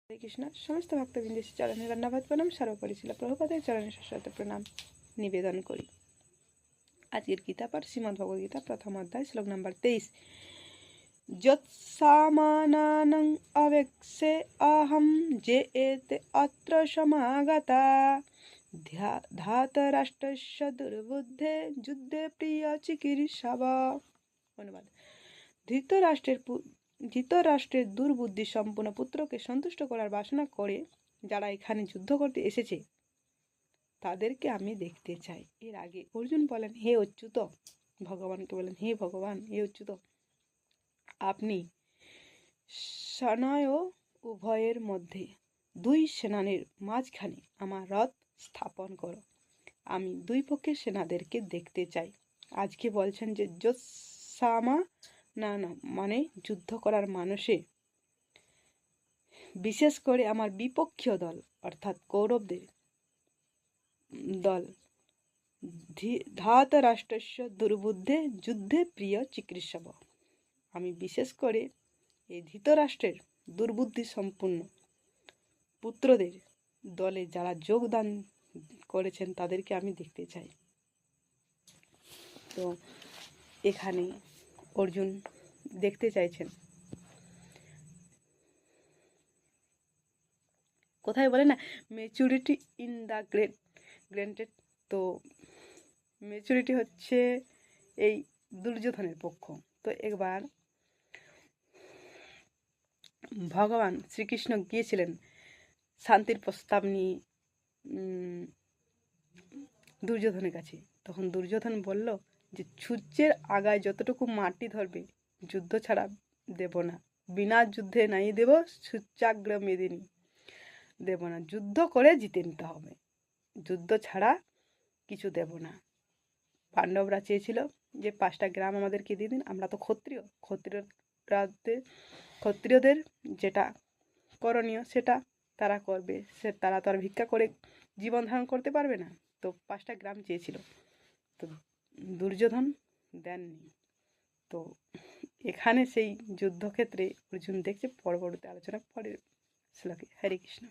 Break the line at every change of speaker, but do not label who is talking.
হরে কৃষ্ণ। সমস্ত ভক্তবৃন্দের চরণে ধন্যবাদ প্রণাম, সর্বোপরি ছিল প্রভুপাদের চরণে সশ্রদ্ধ প্রণাম নিবেদন করি। আজকের গীতা পাঠ শ্রীমদ্ ভগবদ গীতা প্রথম অধ্যায় শ্লোক নম্বর 23। যৎসামানানং অবেক্ষে অহম যে এতে অত্র সমাগতা ধাতরাষ্ট্রস্য দুর্বুদ্ধে যুদ্ধে প্রিয় চিকিৎসব। অনুবাদ: ধৃতরাষ্ট্রের দুর্বুদ্ধি সম্পূর্ণ পুত্রকে সন্তুষ্ট করার বাসনা করে যারা এখানে যুদ্ধ করতে এসেছে তাদেরকে আমি দেখতে চাই। এর আগে অর্জুন বলেন, হে অচ্যুত, ভগবানকে বলেন, হে ভগবান, হে অচ্যুত, আপনি সেনায় উভয়ের মধ্যে দুই সেনানীর মাঝখানে আমার রথ স্থাপন করো, আমি দুই পক্ষের সেনাদেরকে দেখতে চাই। আজকে বলছেন যে যোৎসামা না মানে যুদ্ধ করার মানুষে, বিশেষ করে আমার বিপক্ষীয় দল অর্থাৎ কৌরবদের দল ধাতরাষ্ট্রস্য দুর্বুদ্ধে যুদ্ধে প্রিয় চিকিৎসব। আমি বিশেষ করে এই ধৃতরাষ্ট্রের দুর্বুদ্ধি সম্পূর্ণ পুত্রদের দলে যারা যোগদান করেছেন তাদেরকে আমি দেখতে চাই। তো এখানে অর্জুন দেখতে চাইছেন কোথায় বলে না, ম্যাচুরিটি ইন দ্য গ্রেন্টেড। তো ম্যাচুরিটি হচ্ছে এই দুর্যোধনের পক্ষ। তো একবার ভগবান শ্রীকৃষ্ণ গিয়েছিলেন শান্তির প্রস্তাব নিয়ে দুর্যোধনের কাছে। তখন দুর্যোধন বলল যে সূর্যের আগায় যতটুকু মাটি ধরবে যুদ্ধ ছাড়া দেব না, বিনা যুদ্ধে নাই দেব সূর্যাগ্র মেদিনী, দেব না, যুদ্ধ করে জিতে নিতে হবে, যুদ্ধ ছাড়া কিছু দেব না। পাণ্ডবরা চেয়েছিল যে 5টা গ্রাম আমাদেরকে দিয়ে দিন, আমরা তো ক্ষত্রিয়দের যেটা করণীয় সেটা তারা করবে, তারা তো আর ভিক্ষা করে জীবন ধারণ করতে পারবে না। তো 5টা গ্রাম চেয়েছিল, তো দুর্যোধন দেননি। তো এখানে সেই যুদ্ধক্ষেত্রে অর্জুন দেখছে, পরবর্তী আলোচনা পরের শ্লোকে। হরে কৃষ্ণ।